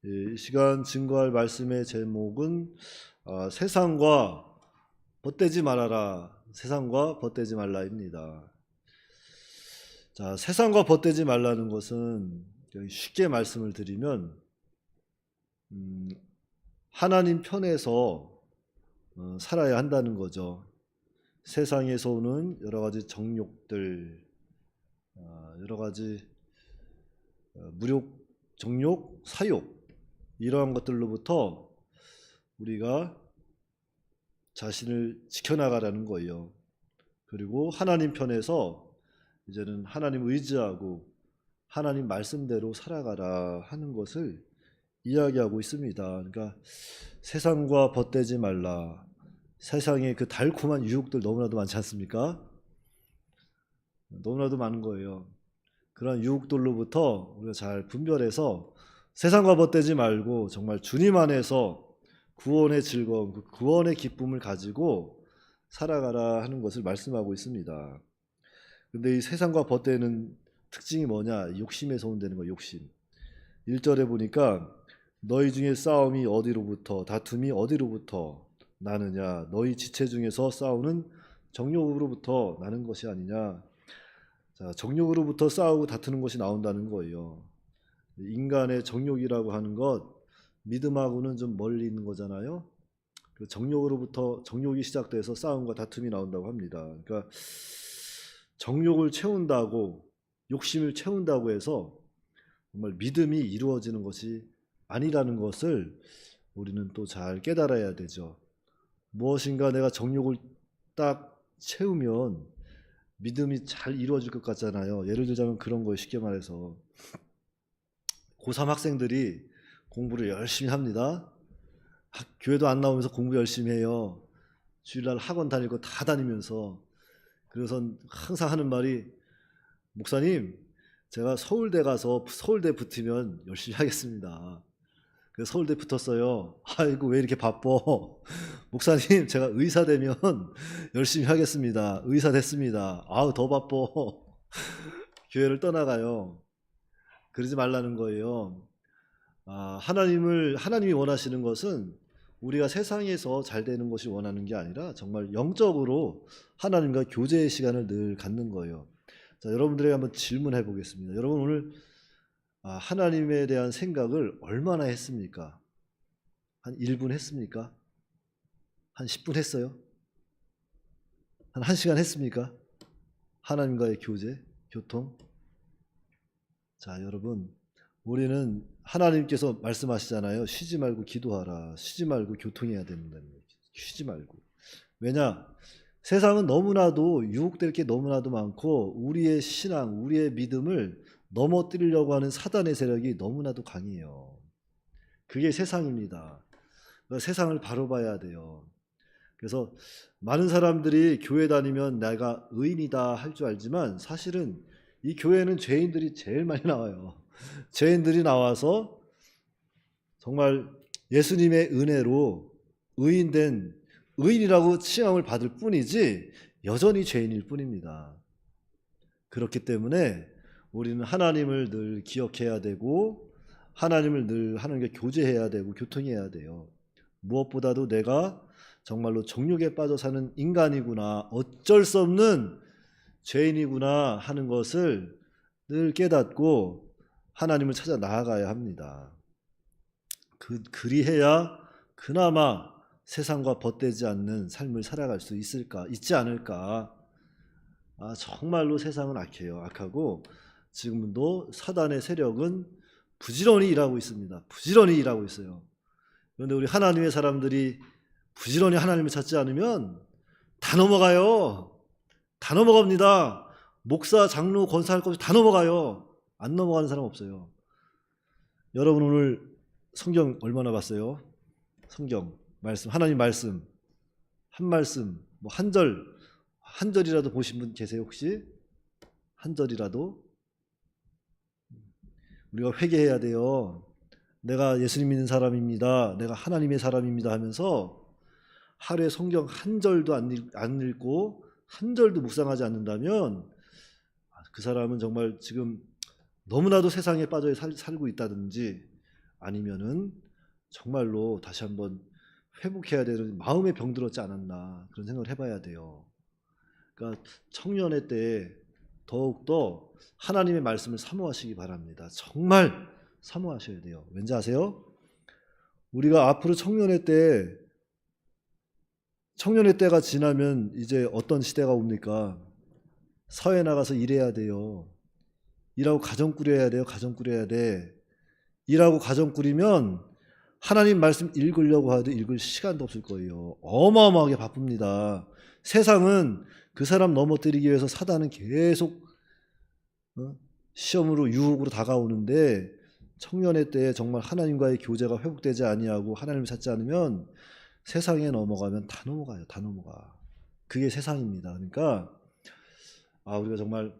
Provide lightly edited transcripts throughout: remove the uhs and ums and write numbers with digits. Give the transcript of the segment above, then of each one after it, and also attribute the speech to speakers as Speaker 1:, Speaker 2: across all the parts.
Speaker 1: 이 시간 증거할 말씀의 제목은 세상과 벗되지 말아라. 세상과 벗되지 말라입니다. 자, 세상과 벗되지 말라는 것은 쉽게 말씀을 드리면 하나님 편에서 살아야 한다는 거죠. 세상에서 오는 여러 가지 정욕들, 여러 가지 무욕, 정욕, 사욕 이러한 것들로부터 우리가 자신을 지켜나가라는 거예요. 그리고 하나님 편에서 이제는 하나님 의지하고 하나님 말씀대로 살아가라 하는 것을 이야기하고 있습니다. 그러니까 세상과 벗되지 말라. 세상에 그 달콤한 유혹들 너무나도 많지 않습니까? 너무나도 많은 거예요. 그런 유혹들로부터 우리가 잘 분별해서 세상과 벗되지 말고 정말 주님 안에서 구원의 즐거움, 그 구원의 기쁨을 가지고 살아가라 하는 것을 말씀하고 있습니다. 근데 이 세상과 벗되는 특징이 뭐냐? 욕심에서 온다는 거예요. 욕심. 1절에 보니까 너희 중에 싸움이 어디로부터, 다툼이 어디로부터 나느냐? 너희 지체 중에서 싸우는 정욕으로부터 나는 것이 아니냐? 자, 정욕으로부터 싸우고 다투는 것이 나온다는 거예요. 인간의 정욕이라고 하는 것, 믿음하고는 좀 멀리 있는 거잖아요. 그 정욕으로부터 정욕이 시작돼서 싸움과 다툼이 나온다고 합니다. 그러니까 정욕을 채운다고, 욕심을 채운다고 해서 정말 믿음이 이루어지는 것이 아니라는 것을 우리는 또 잘 깨달아야 되죠. 무엇인가 내가 정욕을 딱 채우면 믿음이 잘 이루어질 것 같잖아요. 예를 들자면 그런 거예요. 쉽게 말해서 고3 학생들이 공부를 열심히 합니다. 교회도 안 나오면서 공부 열심히 해요. 주일날 학원 다니고 다 다니면서. 그래서 항상 하는 말이, 목사님, 제가 서울대 가서 서울대 붙으면 열심히 하겠습니다. 그래서 서울대 붙었어요. 아이고 왜 이렇게 바빠? 목사님, 제가 의사 되면 열심히 하겠습니다. 의사 됐습니다. 아우 더 바빠. 교회를 떠나가요. 그러지 말라는 거예요. 하나님이 원하시는 것은 우리가 세상에서 잘 되는 것이 원하는 게 아니라 정말 영적으로 하나님과 교제의 시간을 늘 갖는 거예요. 자, 여러분들에게 한번 질문해 보겠습니다. 여러분 오늘 하나님에 대한 생각을 얼마나 했습니까? 한 1분 했습니까? 한 10분 했어요? 한 1시간 했습니까? 하나님과의 교제, 교통. 자, 여러분, 우리는 하나님께서 말씀하시잖아요. 쉬지 말고 기도하라. 쉬지 말고 교통해야 된다는 거예요. 쉬지 말고. 왜냐? 세상은 너무나도 유혹될 게 너무나도 많고 우리의 신앙, 우리의 믿음을 넘어뜨리려고 하는 사단의 세력이 너무나도 강해요. 그게 세상입니다. 그러니까 세상을 바로 봐야 돼요. 그래서 많은 사람들이 교회 다니면 내가 의인이다 할 줄 알지만 사실은 이 교회는 죄인들이 제일 많이 나와요. 죄인들이 나와서 정말 예수님의 은혜로 의인이라고 칭함을 받을 뿐이지 여전히 죄인일 뿐입니다. 그렇기 때문에 우리는 하나님을 늘 기억해야 되고 하나님을 늘 하나님과 교제해야 되고 교통해야 돼요. 무엇보다도 내가 정말로 정욕에 빠져 사는 인간이구나, 어쩔 수 없는 죄인이구나 하는 것을 늘 깨닫고 하나님을 찾아 나아가야 합니다. 그리해야 그나마 세상과 벗되지 않는 삶을 살아갈 수 있지 않을까. 정말로 세상은 악해요. 악하고 지금도 사단의 세력은 부지런히 일하고 있습니다. 부지런히 일하고 있어요. 그런데 우리 하나님의 사람들이 부지런히 하나님을 찾지 않으면 다 넘어가요. 다 넘어갑니다. 목사, 장로, 권사할 것 없이 다 넘어가요. 안 넘어가는 사람 없어요. 여러분 오늘 성경 얼마나 봤어요? 성경 말씀, 하나님 말씀 한 말씀, 뭐 한 절이라도 보신 분 계세요 혹시? 한 절이라도? 우리가 회개해야 돼요. 내가 예수님 믿는 사람입니다. 내가 하나님의 사람입니다 하면서 하루에 성경 한 절도 안 읽고 한 절도 묵상하지 않는다면 그 사람은 정말 지금 너무나도 세상에 빠져 살고 있다든지 아니면은 정말로 다시 한번 회복해야 되는 마음의 병 들었지 않았나 그런 생각을 해봐야 돼요. 그러니까 청년의 때 더욱더 하나님의 말씀을 사모하시기 바랍니다. 정말 사모하셔야 돼요. 왠지 아세요? 우리가 앞으로 청년의 때가 지나면 이제 어떤 시대가 옵니까? 사회 나가서 일해야 돼요. 일하고 가정 꾸려야 돼요. 가정 꾸려야 돼. 일하고 가정 꾸리면 하나님 말씀 읽으려고 해도 읽을 시간도 없을 거예요. 어마어마하게 바쁩니다. 세상은 그 사람 넘어뜨리기 위해서 사단은 계속 시험으로 유혹으로 다가오는데 청년의 때에 정말 하나님과의 교제가 회복되지 아니하고 하나님을 찾지 않으면 세상에 넘어가면 다 넘어가요. 다 넘어가. 그게 세상입니다. 그러니까 우리가 정말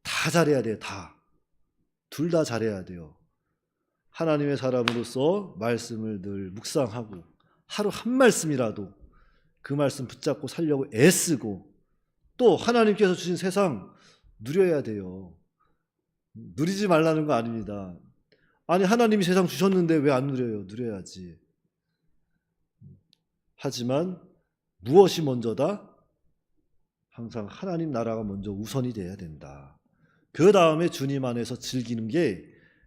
Speaker 1: 다 잘해야 돼요. 다. 둘 다 잘해야 돼요. 하나님의 사람으로서 말씀을 늘 묵상하고 하루 한 말씀이라도 그 말씀 붙잡고 살려고 애쓰고 또 하나님께서 주신 세상 누려야 돼요. 누리지 말라는 거 아닙니다. 아니 하나님이 세상 주셨는데 왜 안 누려요? 누려야지. 하지만 무엇이 먼저다? 항상 하나님 나라가 먼저 우선이 돼야 된다. 그 다음에 주님 안에서 즐기는 게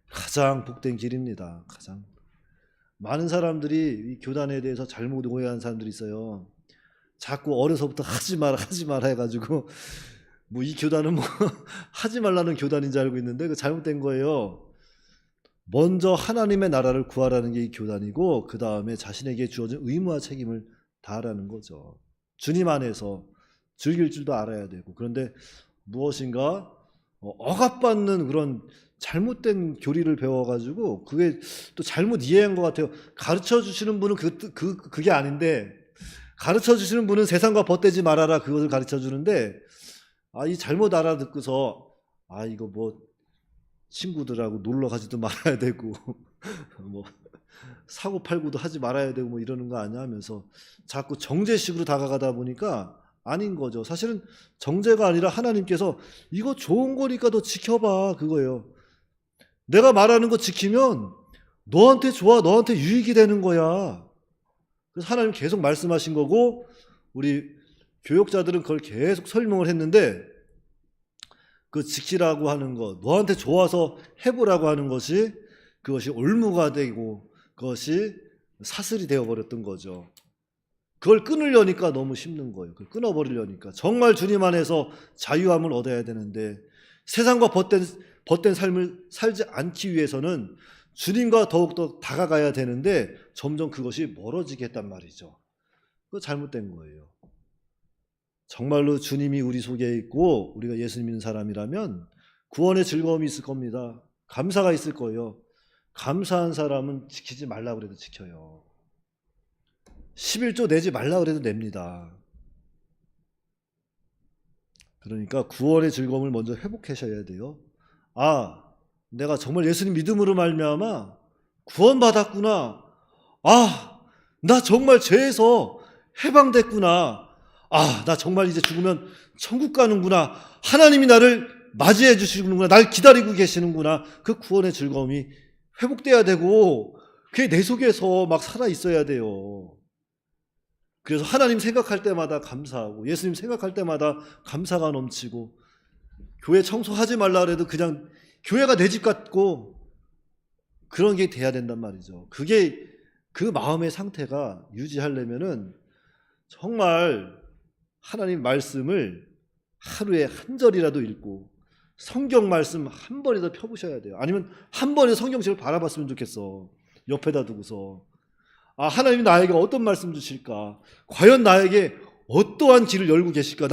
Speaker 1: 가장 복된 길입니다. 가장 많은 사람들이 이 교단에 대해서 잘못 오해하는 사람들이 있어요. 자꾸 어려서부터 하지 마라 해가지고 뭐 이 교단은 뭐 하지 말라는 교단인 줄 알고 있는데 그 잘못된 거예요. 먼저 하나님의 나라를 구하라는 게 이 교단이고 그 다음에 자신에게 주어진 의무와 책임을 다하라는 거죠. 주님 안에서 즐길 줄도 알아야 되고 그런데 무엇인가 억압받는 그런 잘못된 교리를 배워가지고 그게 또 잘못 이해한 것 같아요. 가르쳐 주시는 분은 그게 아닌데 가르쳐 주시는 분은 세상과 벗되지 말아라 그것을 가르쳐 주는데 이 잘못 알아듣고서 이거 뭐 친구들하고 놀러 가지도 말아야 되고 뭐 사고 팔고도 하지 말아야 되고 뭐 이러는 거 아니야 하면서 자꾸 정죄식으로 다가가다 보니까 아닌 거죠. 사실은 정죄가 아니라 하나님께서 이거 좋은 거니까 너 지켜봐 그거예요. 내가 말하는 거 지키면 너한테 좋아, 너한테 유익이 되는 거야. 그래서 하나님 계속 말씀하신 거고 우리 교역자들은 그걸 계속 설명을 했는데 그 지키라고 하는 거, 너한테 좋아서 해보라고 하는 것이 그것이 올무가 되고 그것이 사슬이 되어버렸던 거죠. 그걸 끊으려니까 너무 힘든 거예요. 그걸 끊어버리려니까. 정말 주님 안에서 자유함을 얻어야 되는데 세상과 벗된 삶을 살지 않기 위해서는 주님과 더욱더 다가가야 되는데 점점 그것이 멀어지게 했단 말이죠. 그거 잘못된 거예요. 정말로 주님이 우리 속에 있고 우리가 예수 믿는 사람이라면 구원의 즐거움이 있을 겁니다. 감사가 있을 거예요. 감사한 사람은 지키지 말라 그래도 지켜요. 11조 내지 말라 그래도 냅니다. 그러니까 구원의 즐거움을 먼저 회복하셔야 돼요. 내가 정말 예수님 믿음으로 말미암아 구원받았구나. 나 정말 죄에서 해방됐구나. 나 정말 이제 죽으면 천국 가는구나. 하나님이 나를 맞이해 주시는구나. 날 기다리고 계시는구나. 그 구원의 즐거움이 회복돼야 되고 그게 내 속에서 막 살아 있어야 돼요. 그래서 하나님 생각할 때마다 감사하고 예수님 생각할 때마다 감사가 넘치고 교회 청소하지 말라 그래도 그냥 교회가 내 집 같고 그런 게 돼야 된단 말이죠. 그게 그 마음의 상태가 유지하려면은 정말 하나님 말씀을 하루에 한 절이라도 읽고 성경 말씀 한 번이라도 펴보셔야 돼요. 아니면 한 번에 성경책을 바라봤으면 좋겠어. 옆에다 두고서 하나님이 나에게 어떤 말씀 주실까? 과연 나에게 어떠한 길을 열고 계실까?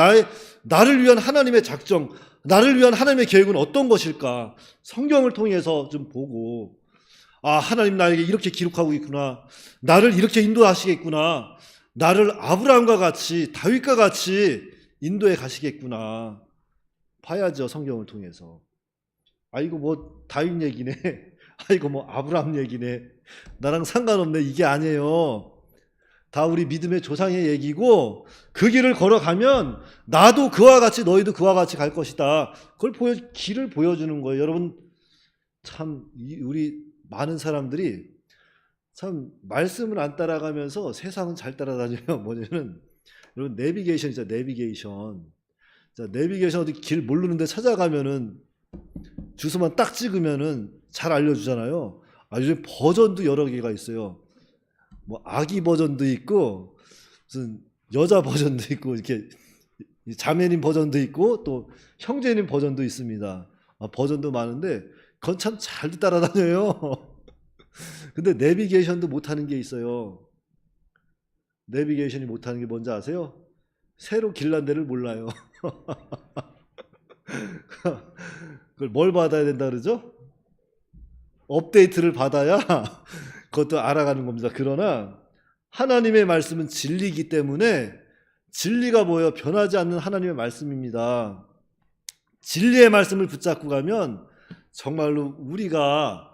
Speaker 1: 나를 위한 하나님의 작정, 나를 위한 하나님의 계획은 어떤 것일까? 성경을 통해서 좀 보고 하나님 나에게 이렇게 기록하고 있구나. 나를 이렇게 인도하시겠구나. 나를 아브라함과 같이 다윗과 같이 인도해 가시겠구나. 봐야죠. 성경을 통해서. 이거 뭐 다윗 얘기네. 이거 뭐 아브라함 얘기네. 나랑 상관없네. 이게 아니에요. 다 우리 믿음의 조상의 얘기고 그 길을 걸어가면 나도 그와 같이 너희도 그와 같이 갈 것이다. 그걸 길을 보여주는 거예요. 여러분 참 우리 많은 사람들이 참 말씀을 안 따라가면서 세상은 잘 따라다녀요. 뭐냐면 여러분 내비게이션 있죠. 내비게이션. 자, 내비게이션 어디 길 모르는데 찾아가면은 주소만 딱 찍으면은 잘 알려주잖아요. 아, 요즘 버전도 여러 개가 있어요. 뭐 아기 버전도 있고 무슨 여자 버전도 있고 이렇게 자매님 버전도 있고 또 형제님 버전도 있습니다. 아, 버전도 많은데 그건 참 잘 따라다녀요. 근데 내비게이션도 못하는 게 있어요. 내비게이션이 못하는 게 뭔지 아세요? 새로 길난 데를 몰라요. 그걸 뭘 받아야 된다 그러죠? 업데이트를 받아야 그것도 알아가는 겁니다. 그러나 하나님의 말씀은 진리이기 때문에 진리가 뭐예요? 변하지 않는 하나님의 말씀입니다. 진리의 말씀을 붙잡고 가면 정말로 우리가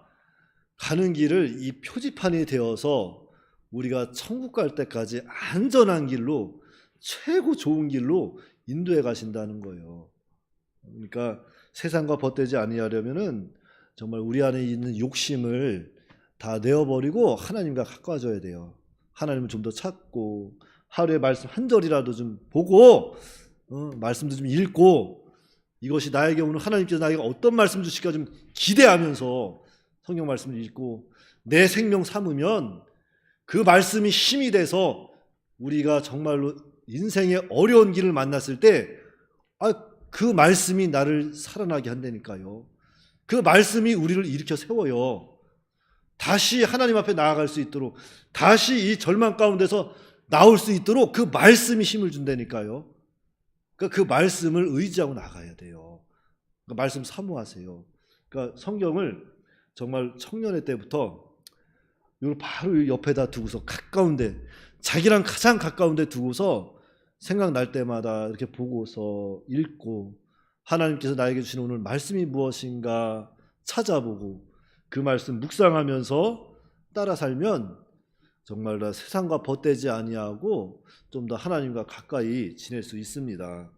Speaker 1: 가는 길을 이 표지판이 되어서 우리가 천국 갈 때까지 안전한 길로 최고 좋은 길로 인도해 가신다는 거예요. 그러니까 세상과 벗되지 아니하려면은 정말 우리 안에 있는 욕심을 다 내어버리고 하나님과 가까워져야 돼요. 하나님을 좀 더 찾고 하루에 말씀 한 절이라도 좀 보고 말씀도 좀 읽고 이것이 나에게 오늘 하나님께서 나에게 어떤 말씀 주실까 좀 기대하면서 성경 말씀을 읽고 내 생명 삼으면 그 말씀이 힘이 돼서 우리가 정말로 인생의 어려운 길을 만났을 때 그 말씀이 나를 살아나게 한다니까요. 그 말씀이 우리를 일으켜 세워요. 다시 하나님 앞에 나아갈 수 있도록 다시 이 절망 가운데서 나올 수 있도록 그 말씀이 힘을 준다니까요. 그러니까 그 말씀을 의지하고 나가야 돼요. 그러니까 말씀 사모하세요. 그러니까 성경을 정말 청년의 때부터 이걸 바로 옆에다 두고서 가까운데 자기랑 가장 가까운데 두고서 생각날 때마다 이렇게 보고서 읽고 하나님께서 나에게 주신 오늘 말씀이 무엇인가 찾아보고 그 말씀 묵상하면서 따라 살면 정말 다 세상과 벗되지 아니하고 좀 더 하나님과 가까이 지낼 수 있습니다.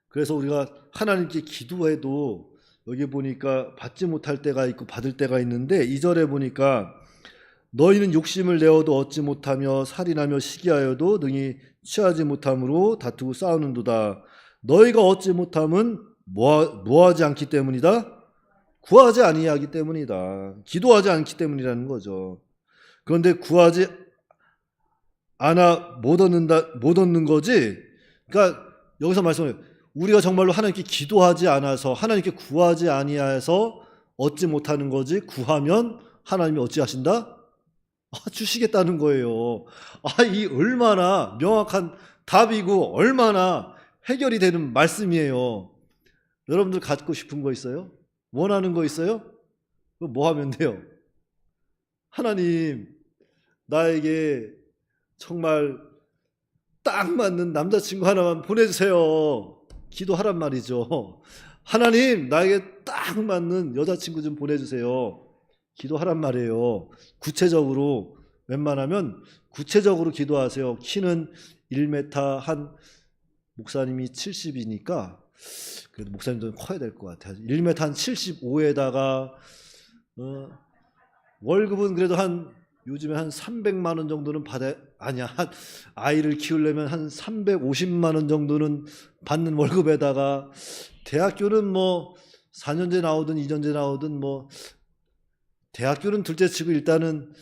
Speaker 1: 그래서 우리가 하나님께 기도해도 여기 보니까 받지 못할 때가 있고 받을 때가 있는데 2절에 보니까 너희는 욕심을 내어도 얻지 못하며 살인하며 시기하여도 능히 취하지 못함으로 다투고 싸우는도다. 너희가 얻지 못함은 뭐하지 않기 때문이다? 구하지 아니하기 때문이다. 기도하지 않기 때문이라는 거죠. 그런데 구하지 않아 못 얻는 거지. 그러니까 여기서 말씀해요. 우리가 정말로 하나님께 기도하지 않아서 하나님께 구하지 아니하여서 얻지 못하는 거지. 구하면 하나님이 어찌하신다? 주시겠다는 거예요. 이 얼마나 명확한 답이고 얼마나 해결이 되는 말씀이에요. 여러분들 갖고 싶은 거 있어요? 원하는 거 있어요? 그럼 뭐 하면 돼요? 하나님, 나에게 정말 딱 맞는 남자친구 하나만 보내주세요. 기도하란 말이죠. 하나님, 나에게 딱 맞는 여자친구 좀 보내주세요. 기도하란 말이에요. 구체적으로 웬만하면 구체적으로 기도하세요. 키는 1m 한 목사님이 70이니까 그래도 목사님도 커야 될 것 같아요. 1m 한 75에다가 월급은 그래도 요즘에 한 300만 원 정도는 아이를 키우려면 한 350만 원 정도는 받는 월급에다가 대학교는 뭐 4년제 나오든 2년제 나오든 뭐 대학교는 둘째치고 일단은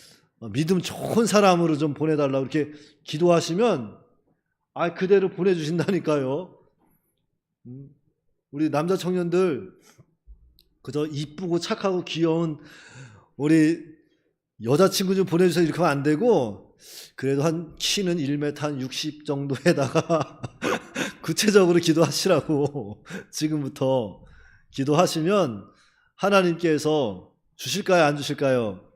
Speaker 1: 믿음 좋은 사람으로 좀 보내달라고 이렇게 기도하시면 그대로 보내주신다니까요. 우리 남자 청년들 그저 이쁘고 착하고 귀여운 우리 여자친구 좀 보내주세요 이렇게 하면 안 되고 그래도 키는 1m 한 60 정도에다가 구체적으로 기도하시라고 지금부터 기도하시면 하나님께서 주실까요 안 주실까요?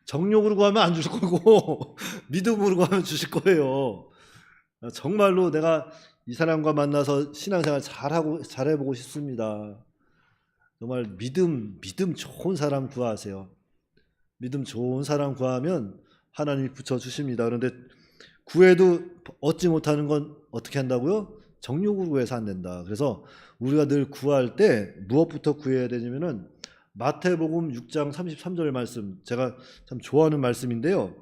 Speaker 1: 정욕으로 구하면 안 주실 거고 믿음으로 구하면 주실 거예요. 정말로 내가 이 사람과 만나서 신앙생활 잘해보고 싶습니다. 정말 믿음 좋은 사람 구하세요. 믿음 좋은 사람 구하면 하나님이 붙여주십니다. 그런데 구해도 얻지 못하는 건 어떻게 한다고요? 정욕으로 구해서 안 된다. 그래서 우리가 늘 구할 때 무엇부터 구해야 되냐면은 마태복음 6장 33절 말씀, 제가 참 좋아하는 말씀인데요.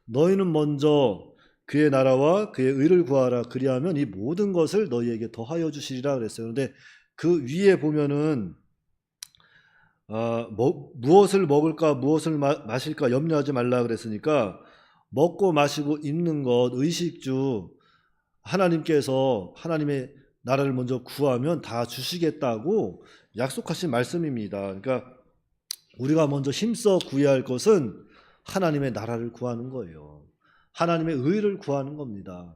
Speaker 1: 너희는 먼저 그의 나라와 그의 의를 구하라. 그리하면 이 모든 것을 너희에게 더하여 주시리라 그랬어요. 그런데 그 위에 보면은 무엇을 먹을까 무엇을 마실까 염려하지 말라 그랬으니까 먹고 마시고 입는 것, 의식주, 하나님께서 하나님의 나라를 먼저 구하면 다 주시겠다고 약속하신 말씀입니다. 그러니까 우리가 먼저 힘써 구해야 할 것은 하나님의 나라를 구하는 거예요. 하나님의 의를 구하는 겁니다.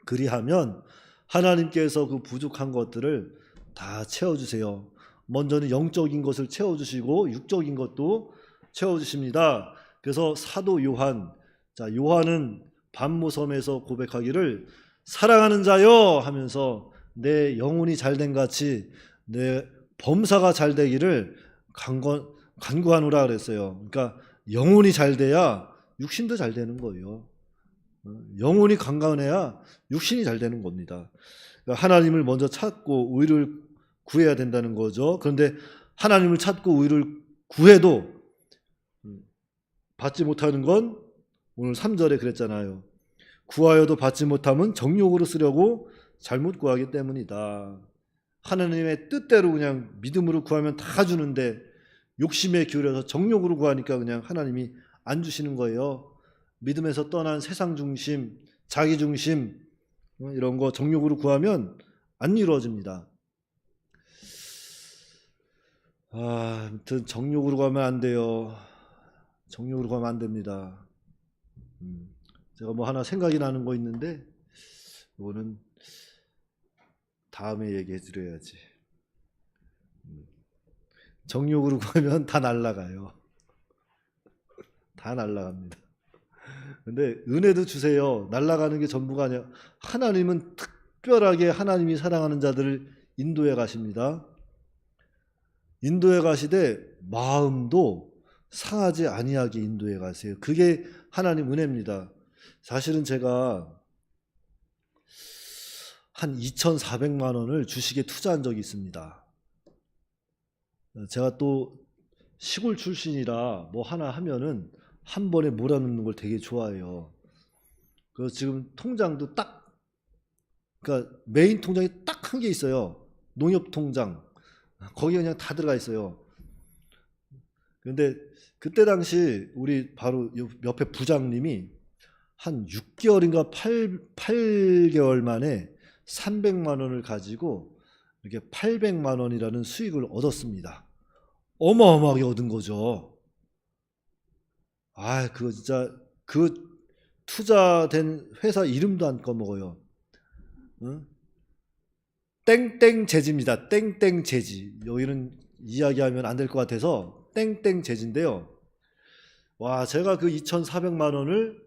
Speaker 1: 그리하면 하나님께서 그 부족한 것들을 다 채워주세요. 먼저는 영적인 것을 채워주시고 육적인 것도 채워주십니다. 그래서 사도 요한, 자, 요한은 반모섬에서 고백하기를 사랑하는 자여 하면서 내 영혼이 잘된 같이 내 범사가 잘 되기를 간구하노라 그랬어요. 그러니까 영혼이 잘 돼야 육신도 잘 되는 거예요. 영혼이 강건해야 육신이 잘 되는 겁니다. 그러니까 하나님을 먼저 찾고 의를 구해야 된다는 거죠. 그런데 하나님을 찾고 의를 구해도 받지 못하는 건 오늘 3절에 그랬잖아요. 구하여도 받지 못하면 정욕으로 쓰려고 잘못 구하기 때문이다. 하나님의 뜻대로 그냥 믿음으로 구하면 다 주는데 욕심에 기울여서 정욕으로 구하니까 그냥 하나님이 안 주시는 거예요. 믿음에서 떠난 세상 중심, 자기 중심 이런 거 정욕으로 구하면 안 이루어집니다. 아무튼 정욕으로 가면 안 돼요. 정욕으로 가면 안 됩니다. 제가 뭐 하나 생각이 나는 거 있는데 이거는 다음에 얘기해 드려야지. 정욕으로 가면 다 날아가요. 다 날아갑니다. 근데 은혜도 주세요. 날아가는 게 전부가 아니야. 하나님은 특별하게 하나님이 사랑하는 자들을 인도해 가십니다. 인도해 가시되 마음도 상하지 아니하게 인도해 가세요. 그게 하나님 은혜입니다. 사실은 제가 한 2,400만 원을 주식에 투자한 적이 있습니다. 제가 또 시골 출신이라 뭐 하나 하면은 한 번에 몰아넣는 걸 되게 좋아해요. 그래서 지금 통장도 딱, 그러니까 메인 통장이 딱 한 개 있어요. 농협 통장. 거기 그냥 다 들어가 있어요. 그런데 그때 당시 우리 바로 옆에 부장님이 한 6개월인가 8개월 만에 300만 원을 가지고 이렇게 800만 원이라는 수익을 얻었습니다. 어마어마하게 얻은 거죠. 그거 진짜 그 투자된 회사 이름도 안 까먹어요. 응? 땡땡재지입니다. 땡땡재지. 여기는 이야기하면 안 될 것 같아서 땡땡재지인데요. 제가 그 2,400만 원을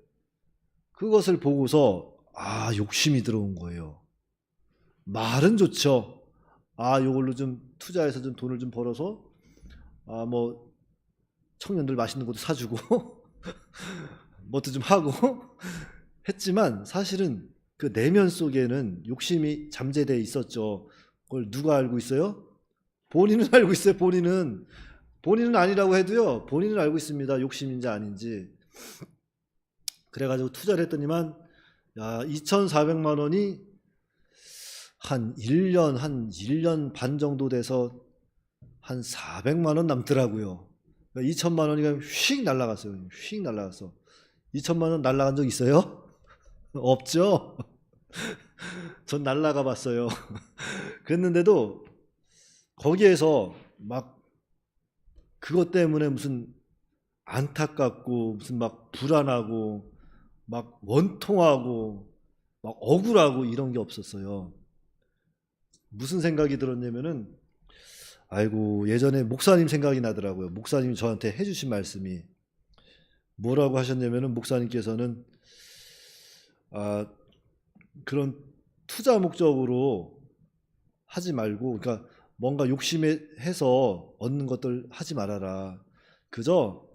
Speaker 1: 그것을 보고서 욕심이 들어온 거예요. 말은 좋죠. 요걸로 좀 투자해서 좀 돈을 좀 벌어서 뭐 청년들 맛있는 것도 사주고 뭐도 좀 하고 했지만 사실은 그 내면 속에는 욕심이 잠재되어 있었죠. 그걸 누가 알고 있어요? 본인은 알고 있어요. 본인은 아니라고 해도요. 본인은 알고 있습니다. 욕심인지 아닌지. 그래가지고 투자를 했더니만 2,400만 원이 한 1년 반 정도 돼서 한 400만 원 남더라고요. 2천만 원이 휙 날아갔어요. 휙 날아갔어. 2천만 원 날아간 적 있어요? 없죠? 전 날아가 봤어요. 그랬는데도 거기에서 막 그것 때문에 무슨 안타깝고 무슨 막 불안하고 막 원통하고 막 억울하고 이런 게 없었어요. 무슨 생각이 들었냐면은 예전에 목사님 생각이 나더라고요. 목사님이 저한테 해주신 말씀이 뭐라고 하셨냐면은 목사님께서는 그런 투자 목적으로 하지 말고 그러니까 뭔가 욕심해서 얻는 것들 하지 말아라. 그저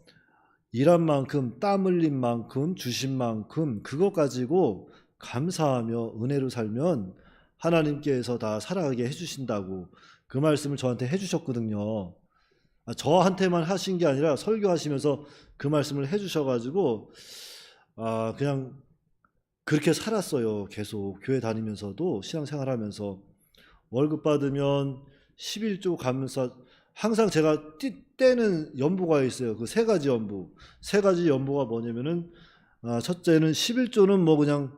Speaker 1: 일한 만큼 땀 흘린 만큼 주신 만큼 그것 가지고 감사하며 은혜로 살면 하나님께서 다 살아가게 해주신다고 그 말씀을 저한테 해주셨거든요. 저한테만 하신 게 아니라 설교하시면서 그 말씀을 해주셔가지고 그냥 그렇게 살았어요. 계속 교회 다니면서도 신앙생활하면서 월급 받으면 11조 감사, 항상 제가 떼는 연보가 있어요. 그 세 가지 연보. 세 가지 연보가 뭐냐면은 첫째는 11조는 뭐 그냥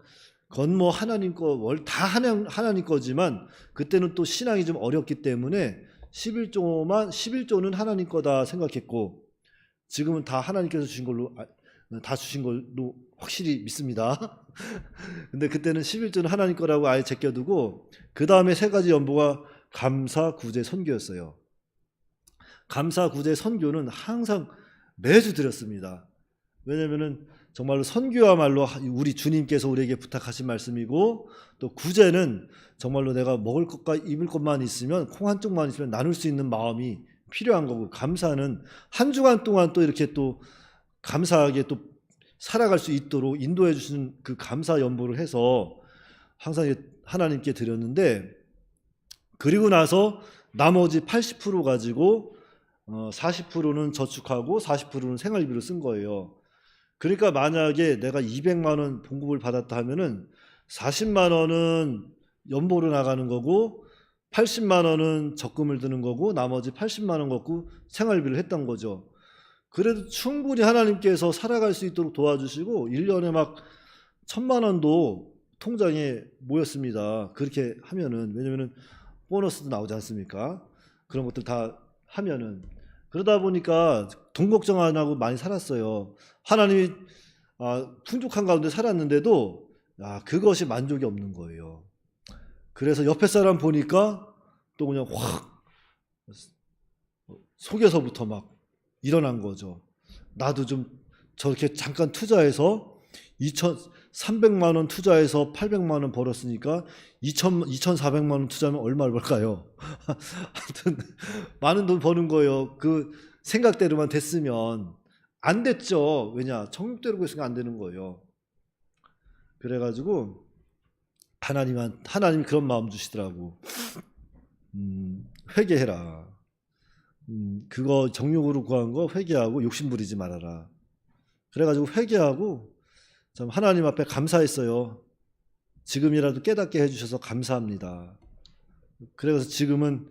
Speaker 1: 뭐 하나님 거 다 하나님 거지만 그때는 또 신앙이 좀 어렵기 때문에 11조는 하나님 거다 생각했고, 지금은 다 하나님께서 주신 걸로 다 주신 걸로 확실히 믿습니다. 근데 그때는 11조는 하나님 거라고 아예 제껴두고, 그 다음에 세 가지 연보가 감사, 구제, 선교였어요. 감사, 구제, 선교는 항상 매주 드렸습니다. 왜냐면은 정말로 선교야말로 우리 주님께서 우리에게 부탁하신 말씀이고, 또 구제는 정말로 내가 먹을 것과 입을 것만 있으면, 콩 한 쪽만 있으면 나눌 수 있는 마음이 필요한 거고, 감사는 한 주간 동안 또 이렇게 또 감사하게 또 살아갈 수 있도록 인도해 주시는 그 감사 연보를 해서 항상 하나님께 드렸는데, 그리고 나서 나머지 80% 가지고 40%는 저축하고 40%는 생활비로 쓴 거예요. 그러니까 만약에 내가 200만 원 봉급을 받았다 하면은 40만 원은 연보로 나가는 거고 80만 원은 적금을 드는 거고 나머지 80만 원 갖고 생활비를 했던 거죠. 그래도 충분히 하나님께서 살아갈 수 있도록 도와주시고 1년에 막 1,000만 원도 통장에 모였습니다. 그렇게 하면은, 왜냐면은 보너스도 나오지 않습니까? 그런 것들 다 하면은. 그러다 보니까 돈 걱정 안 하고 많이 살았어요. 하나님이 풍족한 가운데 살았는데도 그것이 만족이 없는 거예요. 그래서 옆에 사람 보니까 또 그냥 확 속에서부터 막 일어난 거죠. 나도 좀 저렇게 잠깐 투자해서 2,300만 원 투자해서 800만 원 벌었으니까 2,400만 원 투자하면 얼마를 벌까요? 하여튼 많은 돈 버는 거예요. 그 생각대로만 됐으면. 안 됐죠. 왜냐? 정육대로 했으니까 안 되는 거예요. 그래가지고 하나님이 그런 마음 주시더라고. 회개해라. 그거 정욕으로 구한 거 회개하고 욕심 부리지 말아라. 그래가지고 회개하고 참 하나님 앞에 감사했어요. 지금이라도 깨닫게 해주셔서 감사합니다. 그래서 지금은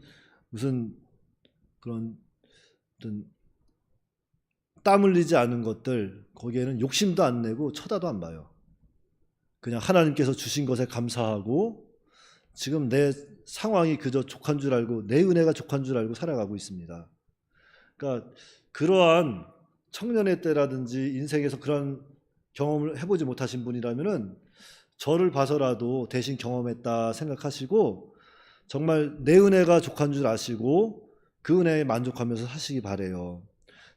Speaker 1: 무슨 그런 어떤 땀 흘리지 않은 것들, 거기에는 욕심도 안 내고 쳐다도 안 봐요. 그냥 하나님께서 주신 것에 감사하고 지금 내 상황이 그저 족한 줄 알고, 내 은혜가 족한 줄 알고 살아가고 있습니다. 그러니까 그러한 청년의 때라든지 인생에서 그런 경험을 해보지 못하신 분이라면은 저를 봐서라도 대신 경험했다 생각하시고 정말 내 은혜가 족한 줄 아시고 그 은혜에 만족하면서 사시기 바래요.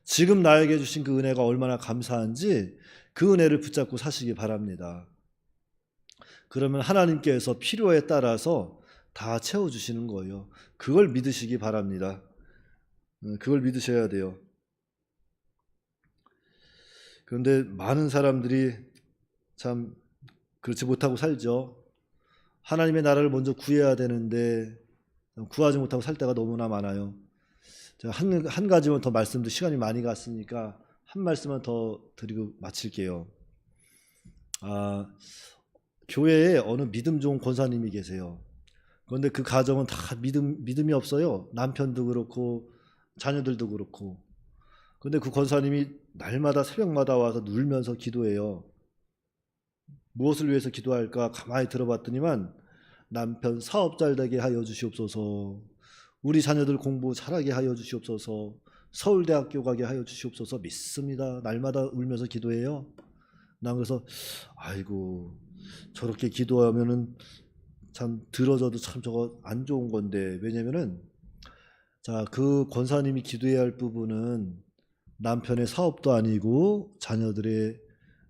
Speaker 1: 지금 나에게 주신 그 은혜가 얼마나 감사한지 그 은혜를 붙잡고 사시기 바랍니다. 그러면 하나님께서 필요에 따라서 다 채워주시는 거예요. 그걸 믿으시기 바랍니다. 그걸 믿으셔야 돼요. 그런데 많은 사람들이 참 그렇지 못하고 살죠. 하나님의 나라를 먼저 구해야 되는데 구하지 못하고 살 때가 너무나 많아요. 제가 한 가지만 더 말씀드리고 시간이 많이 갔으니까 한 말씀만 더 드리고 마칠게요. 교회에 어느 믿음 좋은 권사님이 계세요. 그런데 그 가정은 다 믿음이 없어요. 남편도 그렇고 자녀들도 그렇고. 그런데 그 권사님이 날마다 새벽마다 와서 울면서 기도해요. 무엇을 위해서 기도할까 가만히 들어봤더니만 남편 사업 잘 되게 하여 주시옵소서, 우리 자녀들 공부 잘하게 하여 주시옵소서, 서울대학교 가게 하여 주시옵소서 믿습니다. 날마다 울면서 기도해요. 난 그래서 아이고 저렇게 기도하면은 참 들어줘도 참 저거 안 좋은 건데, 왜냐면은 그 권사님이 기도해야 할 부분은 남편의 사업도 아니고 자녀들의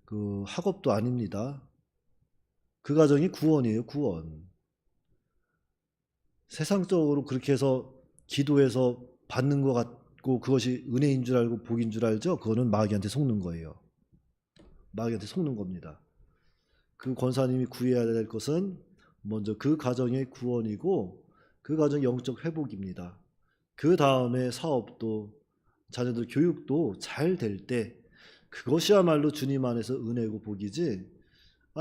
Speaker 1: 그 학업도 아닙니다. 그 가정이 구원이에요, 구원. 세상적으로 그렇게 해서 기도해서 받는 것 같고 그것이 은혜인 줄 알고 복인 줄 알죠? 그거는 마귀한테 속는 거예요. 마귀한테 속는 겁니다. 그 권사님이 구해야 될 것은 먼저 그 가정의 구원이고 그 가정의 영적 회복입니다. 그 다음에 사업도 자녀들 교육도 잘 될 때 그것이야말로 주님 안에서 은혜고 복이지.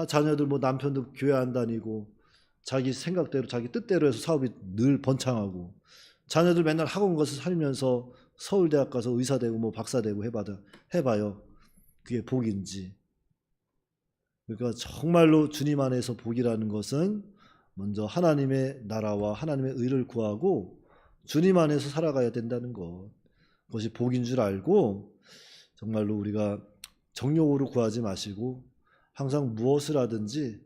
Speaker 1: 자녀들 뭐 남편도 교회 안 다니고 자기 생각대로 자기 뜻대로 해서 사업이 늘 번창하고 자녀들 맨날 학원 가서 살면서 서울대학 가서 의사 되고 뭐 박사 되고 해봐요. 그게 복인지. 그러니까 정말로 주님 안에서 복이라는 것은 먼저 하나님의 나라와 하나님의 의를 구하고 주님 안에서 살아가야 된다는 것. 그것이 복인 줄 알고 정말로 우리가 정욕으로 구하지 마시고 항상 무엇을 하든지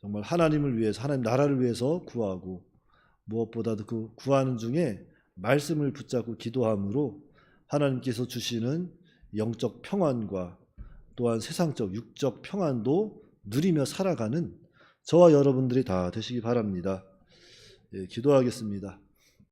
Speaker 1: 정말 하나님을 위해서 하나님 나라를 위해서 구하고 무엇보다도 그 구하는 중에 말씀을 붙잡고 기도함으로 하나님께서 주시는 영적 평안과 또한 세상적 육적 평안도 누리며 살아가는 저와 여러분들이 다 되시기 바랍니다. 예, 기도하겠습니다.